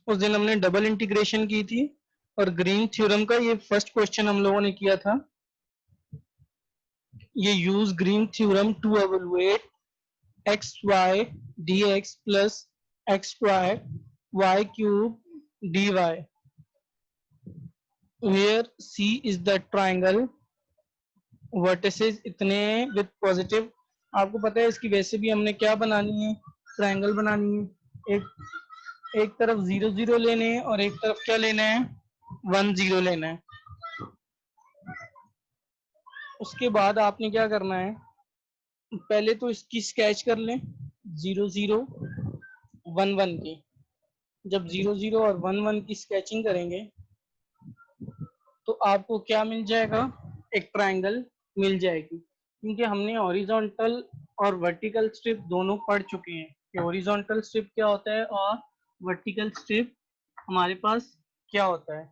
उस दिन हमने डबल इंटीग्रेशन की थी और ग्रीन थ्योरम का ये फर्स्ट क्वेश्चन हम लोगों ने किया था। ये use Green theorem to evaluate x y d x plus x square y cube d y where C is the triangle vertices इतने विद पॉजिटिव। आपको पता है इसकी वैसे भी हमने क्या बनानी है, ट्राइंगल बनानी है। एक तरफ 0 0 लेने हैं और एक तरफ क्या लेना है, 1 0 लेना है। उसके बाद आपने क्या करना है, पहले तो इसकी स्केच कर लें 0 0 1 1 की। जब 0 0 और 1 1 की स्केचिंग करेंगे तो आपको क्या मिल जाएगा, एक ट्राइंगल मिल जाएगी। क्योंकि हमने हॉरिजॉन्टल और वर्टिकल स्ट्रिप दोनों पढ़ चुके हैं कि हॉरिजॉन्टल स्ट्रिप क्या होता है और वर्टिकल स्ट्रिप हमारे पास क्या होता है।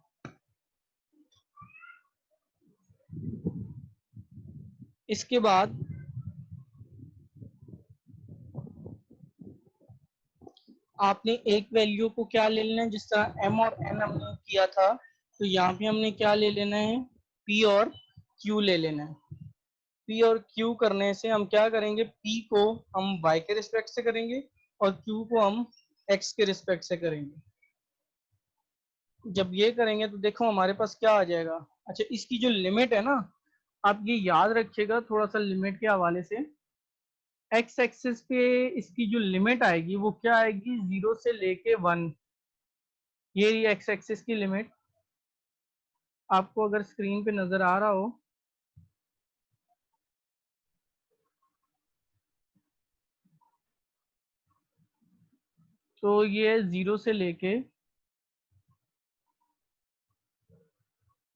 इसके बाद आपने एक वैल्यू को क्या ले लेना है, जिस तरह m और n हमने किया था तो यहाँ पे हमने क्या ले लेना है, p और q ले लेना है। p और q करने से हम क्या करेंगे, p को हम y के रिस्पेक्ट से करेंगे और q को हम x के रिस्पेक्ट से करेंगे। जब ये करेंगे तो देखो हमारे पास क्या आ जाएगा। अच्छा, इसकी जो लिमिट है ना, आप ये याद रखिएगा थोड़ा सा लिमिट के हवाले से। एक्स एक्सिस पे इसकी जो लिमिट आएगी वो क्या आएगी, 0 से लेके 1। ये रही एक्स एक्सिस की लिमिट, आपको अगर स्क्रीन पे नजर आ रहा हो तो ये 0 से लेके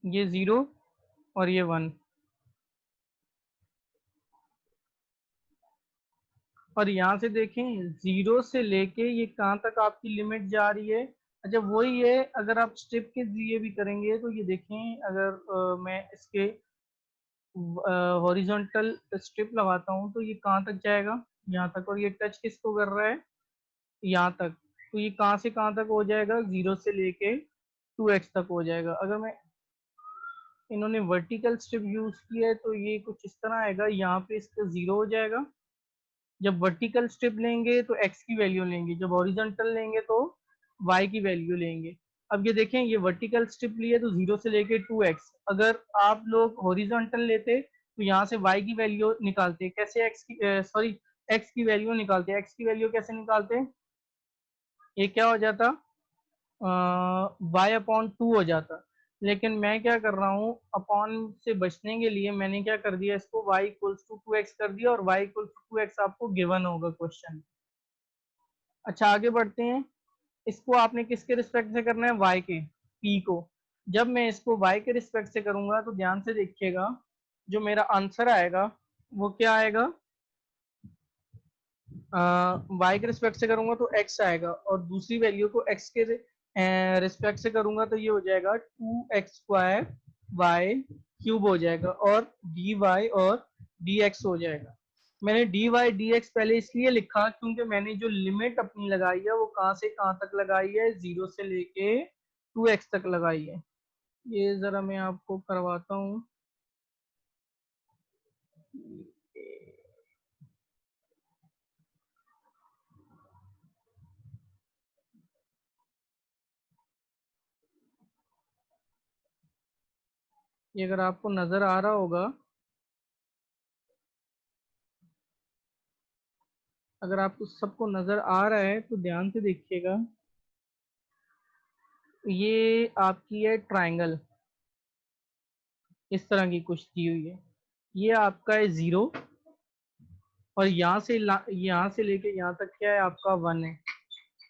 ये 0 और ये 1, और यहाँ से देखें 0 से लेके ये कहाँ तक आपकी लिमिट जा रही है। अच्छा वही है, अगर आप स्ट्रिप के लिए भी करेंगे तो ये देखें, अगर मैं इसके हॉरिजॉन्टल स्ट्रिप लगाता हूँ तो ये कहाँ तक जाएगा, यहाँ तक। और ये टच किसको कर रहा है, यहाँ तक। तो ये कहाँ से कहाँ तक हो जाएगा, 0 से लेके 2x तक हो जाएगा। अगर मैं इन्होंने वर्टिकल स्ट्रिप यूज की है तो ये कुछ इस तरह आएगा, यहाँ पे इसका 0 हो जाएगा। जब वर्टिकल स्ट्रिप लेंगे तो x की वैल्यू लेंगे, जब हॉरिजॉन्टल लेंगे तो y की वैल्यू लेंगे। अब ये देखें, ये वर्टिकल स्ट्रिप लिए तो 0 से लेके 2x। अगर आप लोग हॉरिजॉन्टल लेते तो यहाँ से y की वैल्यू निकालते, कैसे x की सॉरी x की वैल्यू निकालते, x की वैल्यू कैसे निकालते, ये क्या हो जाता, y/2 हो जाता। लेकिन मैं क्या कर रहा हूँ, अपॉन से बचने के लिए मैंने क्या कर दिया, इसको y इक्वल्स टू 2x कर दिया, और y इक्वल्स टू 2x आपको गिवन होगा क्वेश्चन। अच्छा आगे बढ़ते हैं, इसको आपने किसके रिस्पेक्ट से करना है, y के, p को। जब मैं इसको y के रिस्पेक्ट से करूंगा तो ध्यान से देखिएगा, जो मेरा आंसर आएगा वो क्या आएगा, y के रिस्पेक्ट से करूंगा तो x आएगा, और दूसरी वैल्यू को x के रिस्पेक्ट से करूंगा तो ये हो जाएगा 2x² y क्यूब हो जाएगा, और dy और dx हो जाएगा। मैंने dy dx पहले इसलिए लिखा क्योंकि मैंने जो लिमिट अपनी लगाई है वो कहाँ से कहाँ तक लगाई है, 0 से लेके 2x तक लगाई है। ये जरा मैं आपको करवाता हूँ। ये अगर आपको नजर आ रहा होगा, अगर आपको सबको नजर आ रहा है तो ध्यान से देखिएगा। ये आपकी है ट्राइंगल, इस तरह की कुछ दी हुई है। ये आपका है 0, और यहाँ से लेके यहाँ तक क्या है आपका 1 है।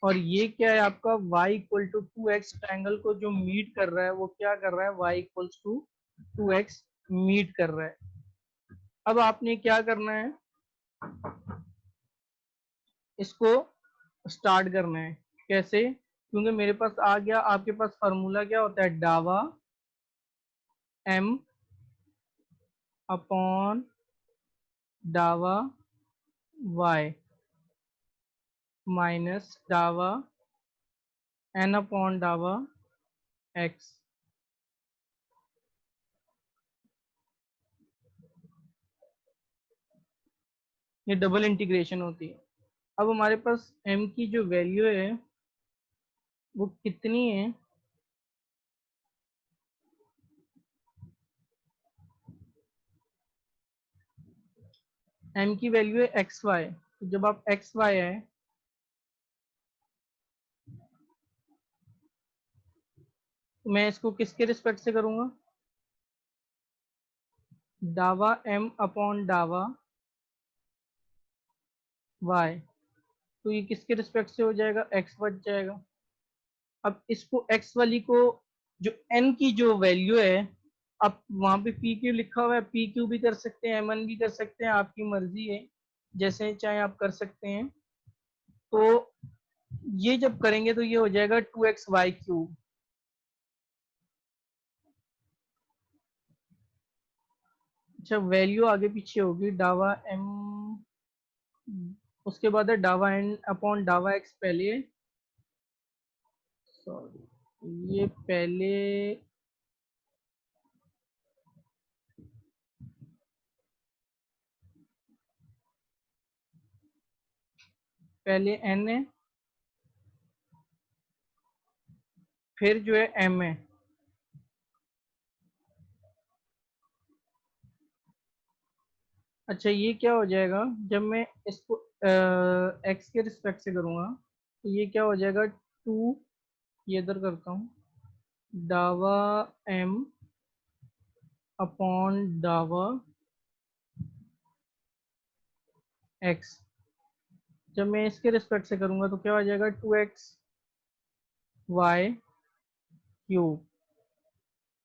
और ये क्या है आपका y equal to 2x, triangle को जो मीट कर रहा है वो क्या कर रहा है, y equals to 2x meet कर रहा है। अब आपने क्या करना है, इसको स्टार्ट करना है। कैसे, क्योंकि मेरे पास आ गया, आपके पास फार्मूला क्या होता है, डावा m अपॉन डावा y माइनस डावा एन अपॉन डावा एक्स। ये डबल इंटीग्रेशन होती है। अब हमारे पास m की जो वैल्यू है वो कितनी है, m की वैल्यू है एक्स वाई। तो जब आप एक्स वाई है तो मैं इसको किसके रिस्पेक्ट से करूंगा, डावा m अपॉन डावा y। तो ये किसके रिस्पेक्ट से हो जाएगा, x बच जाएगा। अब इसको x वाली को, जो n की जो वैल्यू है, अब वहां पे पी क्यू लिखा हुआ है, पी क्यू भी कर सकते हैं, एम एन भी कर सकते हैं, आपकी मर्जी है, जैसे चाहे आप कर सकते हैं। तो ये जब करेंगे तो ये हो जाएगा 2xy क्यूब। अच्छा, वैल्यू आगे पीछे होगी, डावा m, उसके बाद है डावा n अपॉन डावा x पहले, सॉरी ये पहले, पहले n है, फिर जो है m है। अच्छा, ये क्या हो जाएगा जब मैं इसको x के रिस्पेक्ट से करूंगा, तो ये क्या हो जाएगा, टू, ये इधर करता हूँ, डावा m अपॉन डावा x। जब मैं इसके रिस्पेक्ट से करूंगा तो क्या हो जाएगा, 2xy क्यूब।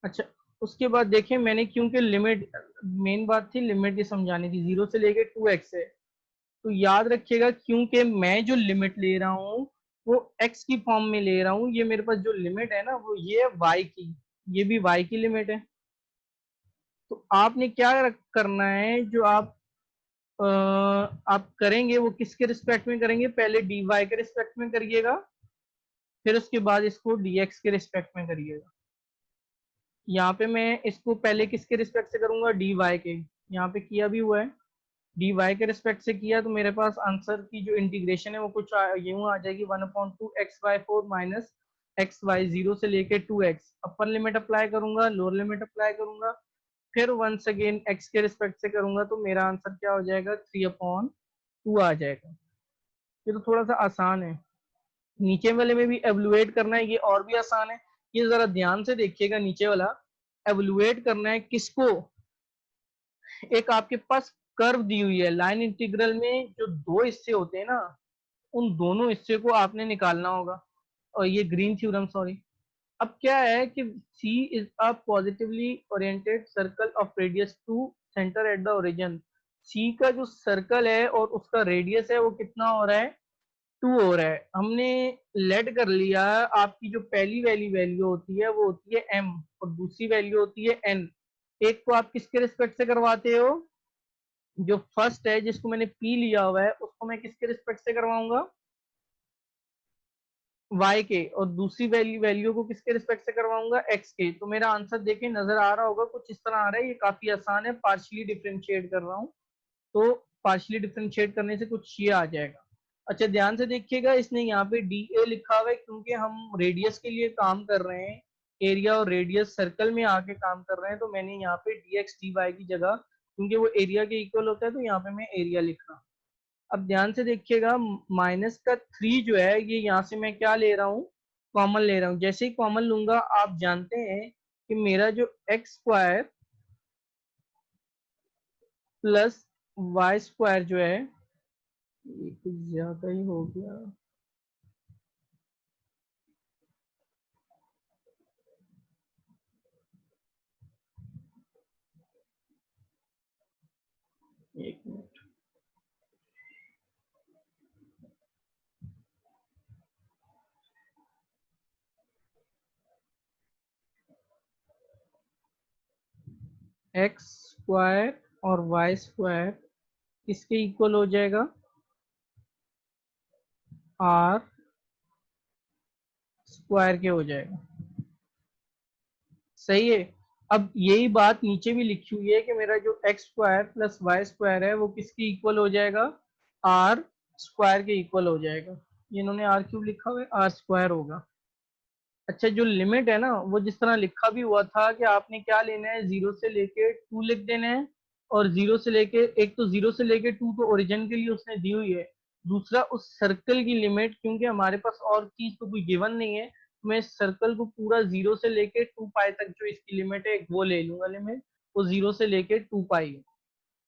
अच्छा, उसके बाद देखें मैंने, क्योंकि लिमिट, मेन बात थी लिमिट ये समझानी थी, 0 से लेके 2x है। तो याद रखिएगा, क्योंकि मैं जो लिमिट ले रहा हूँ वो x की फॉर्म में ले रहा हूँ, ये मेरे पास जो लिमिट है ना वो ये है y की, ये भी y की लिमिट है। तो आपने क्या करना है, जो आप करेंगे वो किसके रिस्पेक्ट में करेंगे, पहले dy के रिस्पेक्ट में करिएगा, फिर उसके बाद इसको dx के रिस्पेक्ट में करिएगा। यहाँ पे मैं इसको पहले किसके रिस्पेक्ट से करूंगा, dy के, यहाँ पे किया भी हुआ है, dy के रिस्पेक्ट से किया, तो मेरे पास आंसर की जो इंटीग्रेशन है वो कुछ यूं आ जाएगी, 1/2 x/4 माइनस एक्स वाई, 0 से लेके 2x, अपर लिमिट अप्लाई करूंगा, लोअर लिमिट अप्लाई करूंगा, फिर वंस अगेन x के रिस्पेक्ट से करूंगा, तो मेरा आंसर क्या हो जाएगा, 3/2 आ जाएगा। ये तो थोड़ा सा आसान है। नीचे वाले में भी एवलुएट करना है, ये और भी आसान है। ये जरा ध्यान से देखिएगा, नीचे वाला एवलुएट करना है किसको, एक आपके पास कर्व दी हुई है, लाइन इंटीग्रल में जो दो हिस्से होते हैं ना, उन दोनों हिस्से को आपने निकालना होगा, और ये ग्रीन थ्योरम, सॉरी। अब क्या है कि C is a positively oriented circle of radius two centre at the origin. C का जो सर्कल है और उसका रेडियस है वो कितना हो रहा है, 2 हो रहा है। हमने लेट कर लिया, आपकी जो पहली वाली वैल्यू होती है वो होती है m, और दूसरी वैल्यू होती है n। एक को आप किसके रिस्पेक्ट से करवाते हो, जो फर्स्ट है जिसको मैंने p लिया हुआ है उसको मैं किसके रिस्पेक्ट से करवाऊंगा, y के, और दूसरी वैल्यू को किसके रिस्पेक्ट से करवाऊंगा, x के। तो मेरा आंसर देखें, नजर आ रहा होगा कुछ इस तरह आ रहा है, ये काफी आसान है, पार्शियली डिफरेंशिएट कर रहा हूँ, तो पार्शियली डिफरेंशिएट करने से कुछ ये आ जाएगा। अच्छा, ध्यान से देखिएगा, इसने यहाँ पे डी ए लिखा हुआ है क्योंकि हम रेडियस के लिए काम कर रहे हैं, एरिया और रेडियस सर्कल में आके काम कर रहे हैं, तो मैंने यहाँ पे डी एक्स डी वाई की जगह, क्योंकि वो एरिया के इक्वल होता है, तो यहाँ पे मैं एरिया लिख रहा हूँ। अब ध्यान से देखिएगा, माइनस का 3 जो है ये यहाँ से मैं क्या ले रहा हूँ, कॉमन ले रहा हूँ। जैसे ही कॉमन लूंगा, आप जानते हैं कि मेरा जो x square plus y square जो है, ये कुछ ज्यादा ही हो गया, एक मिनट, एक्स स्क्वायर और वाई स्क्वायर किसके इक्वल हो जाएगा, आर स्क्वायर के हो जाएगा। सही है। अब यही बात नीचे भी लिखी हुई है कि मेरा जो x square plus y square है वो किसके इक्वल हो जाएगा, आर स्क्वायर के इक्वल हो जाएगा। ये इन्होंने आर क्यूब लिखा हुआ है, आर स्क्वायर होगा। अच्छा, जो लिमिट है ना वो जिस तरह लिखा भी हुआ था कि आपने क्या लेना है, 0 से लेके 2 लिख देना है। और 0 से लेके, एक तो 0 से लेके 2 तो ओरिजिन के लिए उसने दी हुई है, दूसरा उस सर्कल की लिमिट, क्योंकि हमारे पास और चीज तो कोई गिवन नहीं है, मैं इस सर्कल को पूरा 0 से लेके 2 पाई तक जो इसकी लिमिट है वो ले लूंगा लिमिट, वो 0 से लेके 2 पाई है।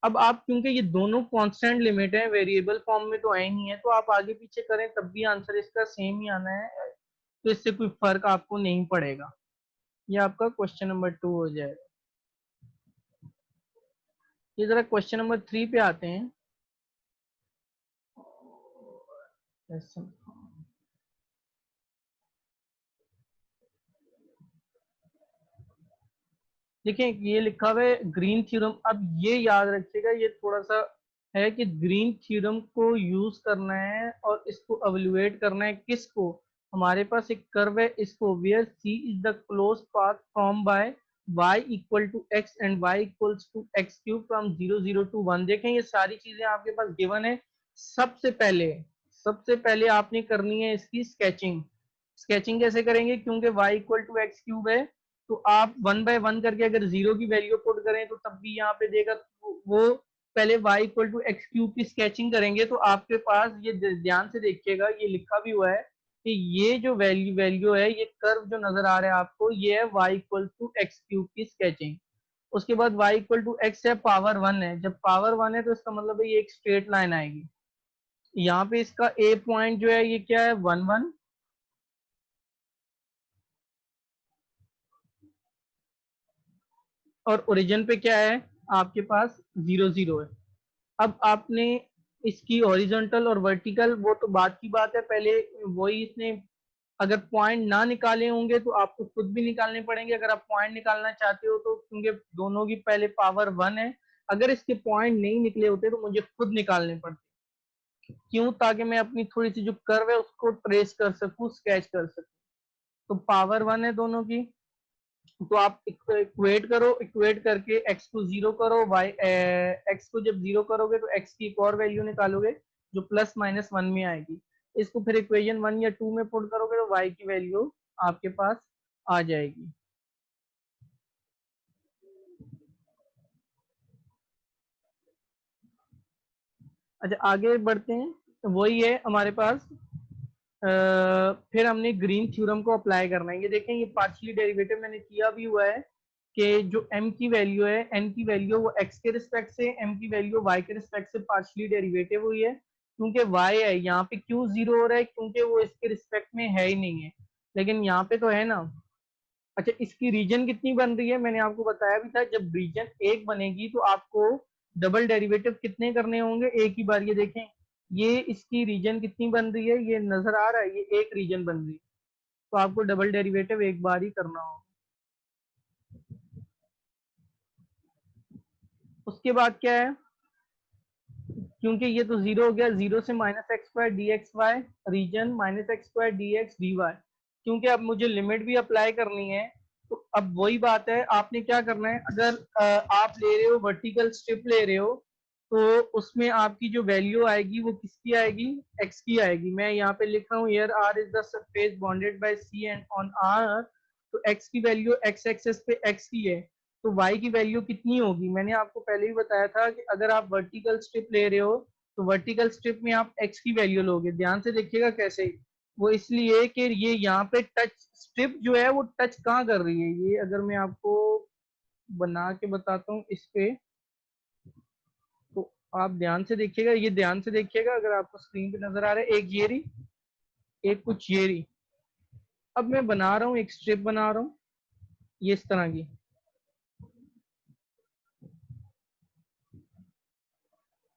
अब आप, क्योंकि ये दोनों कांस्टेंट लिमिट है, वेरिएबल फॉर्म में तो आए नहीं है, तो आप आगे पीछे करें तब भी आंसर इसका सेम ही आना है, तो इससे कोई फर्क आपको नहीं पड़ेगा। ये आपका क्वेश्चन नंबर 2 हो जाएगा। ये जरा क्वेश्चन नंबर 3 पे आते हैं। देखिए ये लिखा हुआ है ग्रीन थ्योरम। अब ये याद रखिएगा, ये थोड़ा सा है कि ग्रीन थ्योरम को यूज करना है और इसको एवेलुएट करना है किसको। हमारे पास एक कर्व है, इसको where C is the close path from by y equal to x and y equals to x cube from 0 0 to 1। देखें ये सारी चीजें आपके पास गिवन है। सबसे पहले आपने करनी है इसकी स्केचिंग। स्केचिंग कैसे करेंगे, क्योंकि y equal to x cube है, तो आप 1 बाय 1 करके अगर 0 की वैल्यू पुट करें तो तब भी यहाँ पे देगा, तो वो पहले y equal to x cube की स्केचिंग करेंगे। तो आपके पास ये ध्यान से देखिएगा, ये लिखा भी हुआ है कि ये जो वैल्यू वैल्यू है, ये कर्व जो नजर आ रहा है आपको, ये है y equal to x cube की स्केचिंग। उसके बाद y इक्वल टू एक्स है, पावर 1 है, जब पावर 1 है तो इसका मतलब है ये एक स्ट्रेट लाइन आएगी। यहाँ पे इसका ए पॉइंट जो है ये क्या है, 1 1, और ओरिजिन पे क्या है आपके पास, 0 0 है। अब आपने इसकी हॉरिजॉन्टल और वर्टिकल, वो तो बात की बात है, पहले वही इसने, अगर पॉइंट ना निकाले होंगे तो आपको खुद भी निकालने पड़ेंगे, अगर आप पॉइंट निकालना चाहते हो तो, क्योंकि दोनों की पहले पावर 1 है। अगर इसके पॉइंट नहीं निकले होते तो मुझे खुद निकालने पड़ते। क्यों, ताकि मैं अपनी थोड़ी सी जो कर्व है उसको ट्रेस कर सकूं, स्केच कर सकूं। तो पावर 1 है दोनों की, तो आप इक्वेट करो, इक्वेट करके x को 0 करो, y x को जब 0 करोगे तो x की एक और वैल्यू निकालोगे जो प्लस माइनस 1 में आएगी। इसको फिर इक्वेशन 1 या 2 में पुट करोगे तो y की वैल्यू आपके पास आ जाएगी। अच्छा, आगे बढ़ते हैं। तो वही है हमारे पास, फिर हमने ग्रीन थ्योरम को अप्लाई करना है। ये देखें, ये पार्शियली डेरिवेटिव मैंने किया भी हुआ है कि जो m की वैल्यू है, n की वैल्यू वो x के रिस्पेक्ट से, m की वैल्यू y के रिस्पेक्ट से पार्शियली डेरिवेटिव हुई है। क्योंकि y है यहाँ पे, क्यों 0 हो रहा है, क्योंकि वो इसके रिस्पेक्ट में है ही नहीं है, लेकिन यहाँ पे तो है ना। अच्छा, इसकी रीजन कितनी बन रही है, मैंने आपको बताया भी था, जब रीजन एक बनेगी तो आपको डबल डेरिवेटिव कितने करने होंगे, एक ही बार। ये देखें, ये इसकी रीजन कितनी बन रही है, ये नजर आ रहा है, ये एक रीजन बन रही है, तो आपको डबल डेरिवेटिव एक बार ही करना होगा। उसके बाद क्या है, क्योंकि ये तो 0 हो गया, 0 से minus x square d x y, region minus x square d x d y. क्योंकि अब मुझे लिमिट भी अप्लाई करनी है, तो अब वही बात है, आपने क्या करना है, अगर आप ले रहे हो वर्टिकल स्ट्रिप ले रहे हो, तो उसमें आपकी जो वैल्यू आएगी वो किसकी आएगी, एक्स की आएगी। मैं यहाँ पे लिख रहा हूँ, here are is the surface bounded by C and on R, तो एक्स की वैल्यू एक्स एक्सेस पे एक्स की है, तो y की वैल्यू कितनी होगी, मैंने आपको पहले ही बताया था कि अगर आप वर्टिकल स्ट्रिप ले रहे हो तो वर्टिकल स्ट्रिप में आप x की वैल्यू लोगे। ध्यान से देखिएगा कैसे, वो इसलिए कि ये यहाँ पे टच स्ट्रिप जो है वो टच कहाँ कर रही है, ये अगर मैं आपको बना के बताता हूँ इस पे, तो आप ध्यान से देखिएगा, ये ध्यान से देखिएगा, अगर आपको स्क्रीन पे नजर आ रहा है, एक ये रही, एक कुछ ये रही। अब मैं बना रहा हूँ, एक स्ट्रिप बना रहा हूँ ये इस तरह की,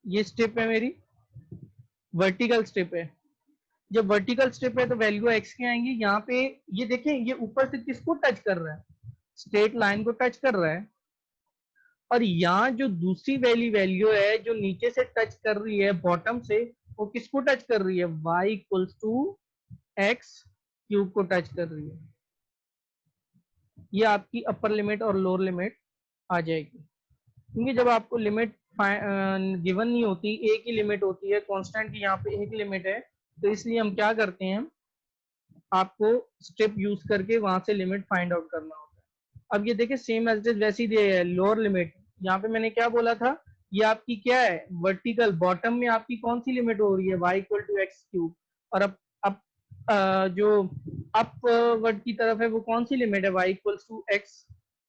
ये स्ट्रिप है मेरी, वर्टिकल स्ट्रिप है। जब वर्टिकल स्ट्रिप है तो वैल्यू एक्स की आएंगी यहाँ पे। ये देखें, ये ऊपर से किसको टच कर रहा है, स्ट्रेट लाइन को टच कर रहा है। और यहाँ जो दूसरी वैल्यू वैल्यू है जो नीचे से टच कर रही है बॉटम से, वो किसको टच कर रही है, y equals to x cube को टच कर रही है, ये आपकी अपर लिमिट और लोअर लिमिट आ जाएगी। क्योंकि जब आपको लिमिट गिवन नहीं होती, एक ही लिमिट होती है कांस्टेंट की, यहाँ पे एक लिमिट है, तो इसलिए हम क्या करते हैं, आपको स्टेप यूज करके वहां से लिमिट फाइंड आउट करना होता है। अब ये देखिए सेम एज इट इज वैसी दिया है लोअर लिमिट, यहाँ पे मैंने क्या बोला था, ये आपकी क्या है, वर्टिकल बॉटम में आपकी कौन सी लिमिट हो रही है, y equal to x cube, और अब जो अप वर्ड की तरफ है वो कौन सी लिमिट है, y इक्वल टू एक्स।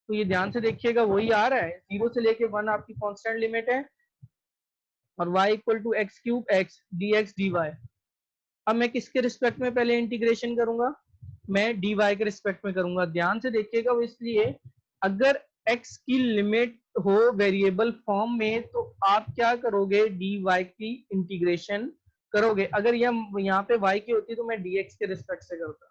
तो ये ध्यान से देखिएगा वही आ रहा है, 0 से लेके 1 आपकी कांस्टेंट लिमिट है, और y equal to x cube x d x d y. अब मैं किसके रिस्पेक्ट में पहले इंटीग्रेशन करूंगा, मैं dy के रिस्पेक्ट में करूंगा। ध्यान से देखिएगा वो इसलिए, अगर x की लिमिट हो वेरिएबल फॉर्म में तो आप क्या करोगे, dy की इंटीग्रेशन करोगे। अगर यहाँ पे y की होती तो मैं dx के रिस्पेक्ट से करता,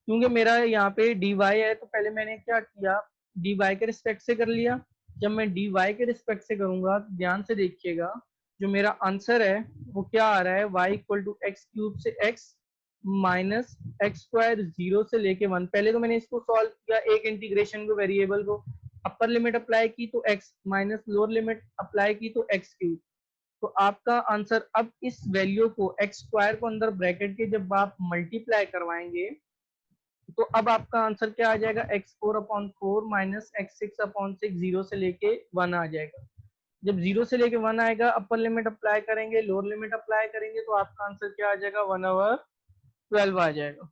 क्योंकि मेरा यहाँ पे dy है तो पहले मैंने क्या किया, dy के रिस्पेक्ट से कर लिया। जब मैं dy के रिस्पेक्ट से करूंगा तो ध्यान से देखिएगा, जो मेरा आंसर है वो क्या आ रहा है, y equal to x cube से x माइनस एक्स स्क्वायर 0 से लेके 1। पहले तो मैंने इसको सॉल्व किया, एक इंटीग्रेशन को वेरिएबल को, अपर लिमिट अप्लाई की तो x minus lower limit apply की तो एक्स क्यूब। तो आपका आंसर, अब इस वैल्यू को एक्स स्क्वायर को अंदर ब्रैकेट के जब आप मल्टीप्लाई करवाएंगे तो अब आपका आंसर क्या आ जाएगा, x4/4 माइनस x6/6, 0 से लेके 1 आ जाएगा। जब 0 से लेके 1 आएगा, अपर लिमिट अप्लाई करेंगे, लोअर लिमिट अप्लाई करेंगे, तो आपका आंसर क्या आ जाएगा, 1/12 आ जाएगा।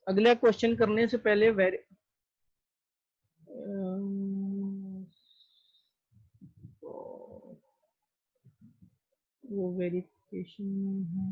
अगला क्वेश्चन करने से पहले वो वेरिफिकेशन है।